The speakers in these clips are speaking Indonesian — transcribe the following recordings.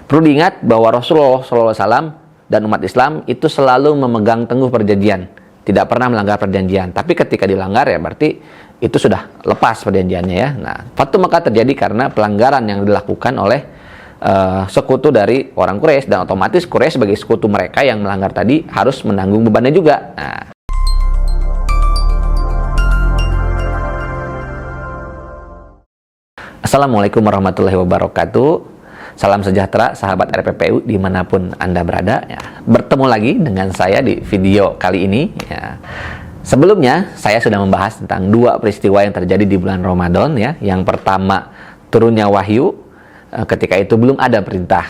Perlu diingat bahwa Rasulullah SAW dan umat Islam itu selalu memegang teguh perjanjian, tidak pernah melanggar perjanjian. Tapi ketika dilanggar ya berarti itu sudah lepas perjanjiannya ya. Nah, Fatu Mekah terjadi karena pelanggaran yang dilakukan oleh sekutu dari orang Quraisy, dan otomatis Quraisy sebagai sekutu mereka yang melanggar tadi harus menanggung bebannya juga. Nah, Assalamualaikum warahmatullahi wabarakatuh. Salam sejahtera sahabat RPPU dimanapun Anda berada ya. Bertemu lagi dengan saya di video kali ini ya. Sebelumnya saya sudah membahas tentang dua peristiwa yang terjadi di bulan Ramadan ya. Yang pertama, turunnya wahyu, ketika itu belum ada perintah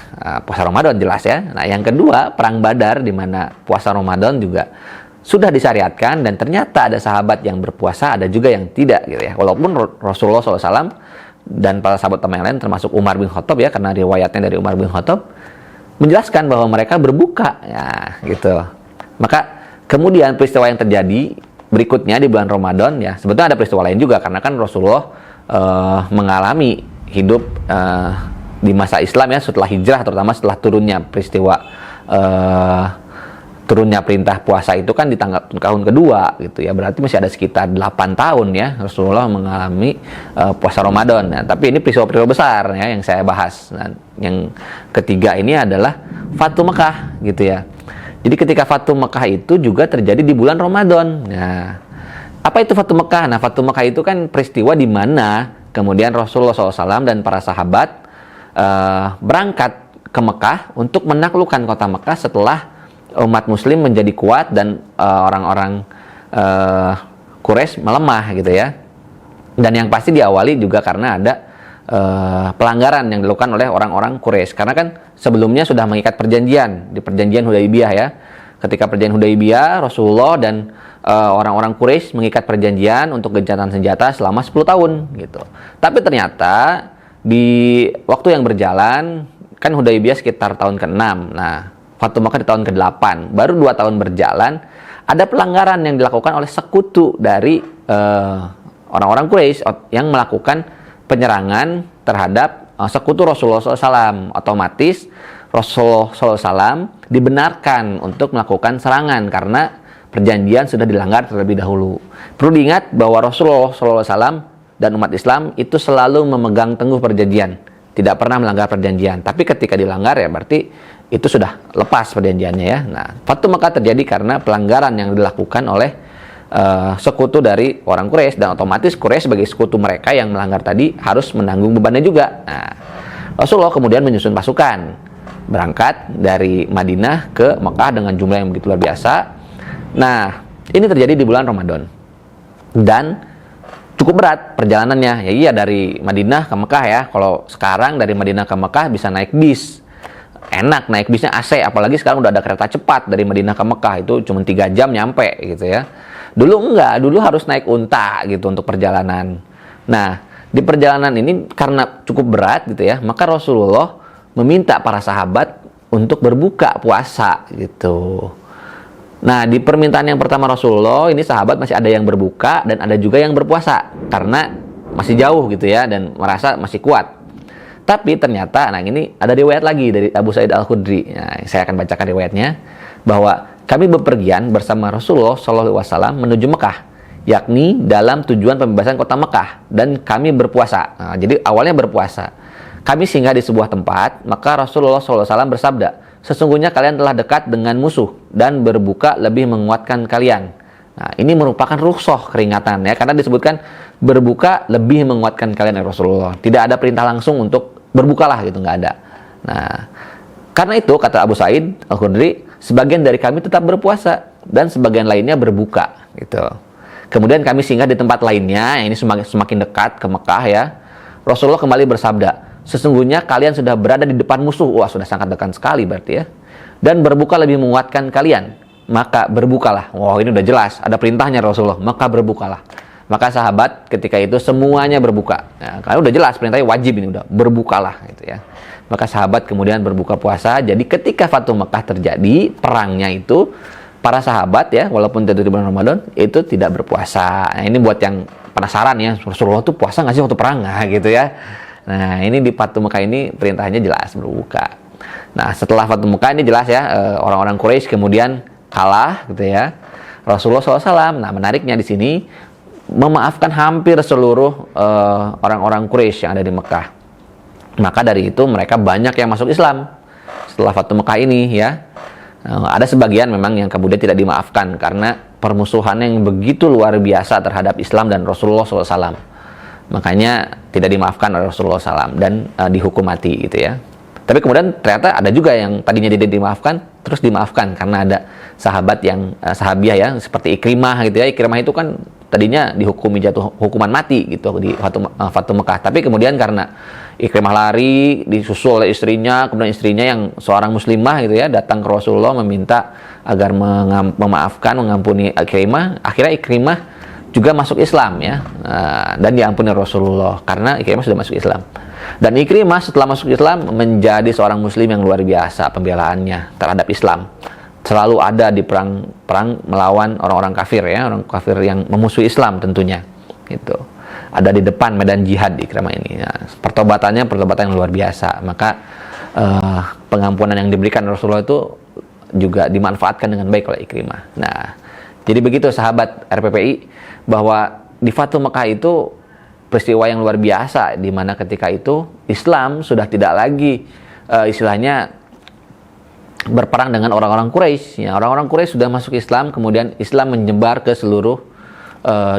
puasa Ramadan, jelas ya. Nah, yang kedua, perang Badar, di mana puasa Ramadan juga sudah disyariatkan, dan ternyata ada sahabat yang berpuasa, ada juga yang tidak gitu ya. Walaupun Rasulullah SAW dan para sahabat yang lain, termasuk Umar bin Khattab ya, karena riwayatnya dari Umar bin Khattab menjelaskan bahwa mereka berbuka ya gitu. Maka kemudian peristiwa yang terjadi berikutnya di bulan Ramadan ya, sebetulnya ada peristiwa lain juga, karena kan Rasulullah mengalami hidup di masa Islam ya, setelah hijrah, terutama setelah turunnya peristiwa turunnya perintah puasa itu kan di tahun kedua gitu ya, berarti masih ada sekitar 8 tahun ya Rasulullah mengalami puasa Ramadan. Nah, tapi ini peristiwa-peristiwa besar ya yang saya bahas. Nah, yang ketiga ini adalah Fatu Mekah gitu ya. Jadi ketika Fatu Mekah itu juga terjadi di bulan Ramadan. Nah, apa itu Fatu Mekah? Nah, Fatu Mekah itu kan peristiwa di mana kemudian Rasulullah SAW dan para sahabat berangkat ke Mekah untuk menaklukkan kota Mekah setelah umat muslim menjadi kuat dan orang-orang Quraisy melemah gitu ya. Dan yang pasti diawali juga karena ada pelanggaran yang dilakukan oleh orang-orang Quraisy, karena kan sebelumnya sudah mengikat perjanjian di perjanjian Hudaybiyah ya. Ketika perjanjian Hudaybiyah, Rasulullah dan orang-orang Quraisy mengikat perjanjian untuk gencatan senjata selama 10 tahun gitu. Tapi ternyata di waktu yang berjalan, kan Hudaybiyah sekitar tahun ke-6. Nah, Fatu Mekah di tahun ke-8, baru 2 tahun berjalan, ada pelanggaran yang dilakukan oleh sekutu dari orang-orang Quraisy yang melakukan penyerangan terhadap sekutu Rasulullah SAW. Otomatis Rasulullah SAW dibenarkan untuk melakukan serangan karena perjanjian sudah dilanggar terlebih dahulu. Perlu diingat bahwa Rasulullah SAW dan umat Islam itu selalu memegang teguh perjanjian, tidak pernah melanggar perjanjian. Tapi ketika dilanggar ya berarti itu sudah lepas perjanjiannya ya. Nah, Fatu Mekah terjadi karena pelanggaran yang dilakukan oleh sekutu dari orang Quraisy, dan otomatis Quraisy sebagai sekutu mereka yang melanggar tadi harus menanggung bebannya juga. Nah, Rasulullah kemudian menyusun pasukan berangkat dari Madinah ke Mekah dengan jumlah yang begitu luar biasa. Nah, ini terjadi di bulan Ramadan dan cukup berat perjalanannya. Ya iya, dari Madinah ke Mekah ya. Kalau sekarang dari Madinah ke Mekah bisa naik bis, enak naik bisnya AC, apalagi sekarang udah ada kereta cepat dari Madinah ke Mekah, itu cuma 3 jam nyampe gitu ya. Dulu enggak, dulu harus naik unta gitu untuk perjalanan. Nah, di perjalanan ini karena cukup berat gitu ya, maka Rasulullah meminta para sahabat untuk berbuka puasa gitu. Nah, di permintaan yang pertama Rasulullah ini, sahabat masih ada yang berbuka dan ada juga yang berpuasa karena masih jauh gitu ya, dan merasa masih kuat. Tapi ternyata, nah ini ada riwayat lagi dari Abu Sa'id Al-Khudri. Nah, saya akan bacakan riwayatnya, bahwa kami bepergian bersama Rasulullah SAW menuju Mekah, yakni dalam tujuan pembebasan kota Mekah, dan kami berpuasa. Nah, jadi awalnya berpuasa. Kami singgah di sebuah tempat, maka Rasulullah SAW bersabda, sesungguhnya kalian telah dekat dengan musuh, dan berbuka lebih menguatkan kalian. Nah, ini merupakan rukhsah, keringatan ya, karena disebutkan berbuka lebih menguatkan kalian ya Rasulullah. Tidak ada perintah langsung untuk berbukalah gitu, nggak ada. Nah, karena itu kata Abu Sa'id Al-Khudri, sebagian dari kami tetap berpuasa dan sebagian lainnya berbuka gitu. Kemudian kami singgah di tempat lainnya, ini semakin dekat ke Mekah ya. Rasulullah kembali bersabda, sesungguhnya kalian sudah berada di depan musuh. Wah, sudah sangat dekat sekali berarti ya. Dan berbuka lebih menguatkan kalian, maka berbukalah. Wah, ini udah jelas, ada perintahnya Rasulullah, maka berbukalah. Maka sahabat ketika itu semuanya berbuka. Nah, karena udah jelas perintahnya wajib, ini udah berbukalah gitu ya. Maka sahabat kemudian berbuka puasa. Jadi ketika Fatu Mekah terjadi, perangnya itu, para sahabat ya, walaupun terjadi di bulan Ramadan, itu tidak berpuasa. Nah, ini buat yang penasaran ya, Rasulullah tuh puasa nggak sih waktu perang? Nah, gitu ya. Nah, ini di Fatu Mekah ini perintahnya jelas berbuka. Nah, setelah Fatu Mekah ini jelas ya, orang-orang Quraisy kemudian kalah gitu ya. Rasulullah SAW, nah menariknya di sini memaafkan hampir seluruh orang-orang Quraisy yang ada di Mekah. Maka dari itu mereka banyak yang masuk Islam setelah Fatu Mekah ini ya. Ada sebagian memang yang kemudian tidak dimaafkan karena permusuhan yang begitu luar biasa terhadap Islam dan Rasulullah SAW. Makanya tidak dimaafkan oleh Rasulullah SAW dan dihukum mati gitu ya. Tapi kemudian ternyata ada juga yang tadinya tidak dimaafkan, terus dimaafkan karena ada sahabat yang sahabiah ya, seperti Ikrimah gitu ya. Ikrimah itu kan tadinya dihukumi jatuh hukuman mati gitu di Fatu Mekah. Tapi kemudian karena Ikrimah lari, disusul oleh istrinya, kemudian istrinya yang seorang muslimah gitu ya, datang ke Rasulullah meminta agar memaafkan, mengampuni Ikrimah. Akhirnya Ikrimah juga masuk Islam ya, dan diampuni Rasulullah karena Ikrimah sudah masuk Islam. Dan Ikrimah setelah masuk Islam menjadi seorang muslim yang luar biasa pembelaannya terhadap Islam. Selalu ada di perang melawan orang-orang kafir ya, orang kafir yang memusuhi Islam tentunya. Gitu. Ada di depan medan jihad Ikrimah ini. Nah, pertobatan yang luar biasa. Maka pengampunan yang diberikan Rasulullah itu juga dimanfaatkan dengan baik oleh Ikrimah. Nah, jadi begitu sahabat RPPI, bahwa di Fatu Mekah itu peristiwa yang luar biasa, di mana ketika itu Islam sudah tidak lagi istilahnya berperang dengan orang-orang Quraisy. Ya, orang-orang Quraisy sudah masuk Islam, kemudian Islam menyebar ke seluruh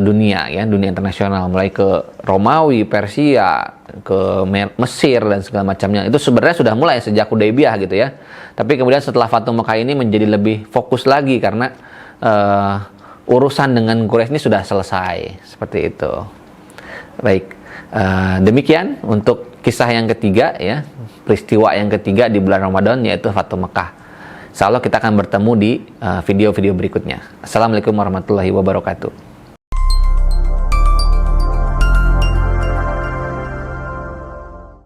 dunia, ya, dunia internasional, mulai ke Romawi, Persia, ke Mesir dan segala macamnya. Itu sebenarnya sudah mulai sejak Hudaybiyah gitu ya. Tapi kemudian setelah Fatu Mekah ini menjadi lebih fokus lagi karena urusan dengan Quraisy ini sudah selesai, seperti itu. Baik, demikian untuk kisah yang ketiga ya, peristiwa yang ketiga di bulan Ramadan, yaitu Fatu Mekah. Insya Allah kita akan bertemu di video-video berikutnya. Assalamualaikum warahmatullahi wabarakatuh.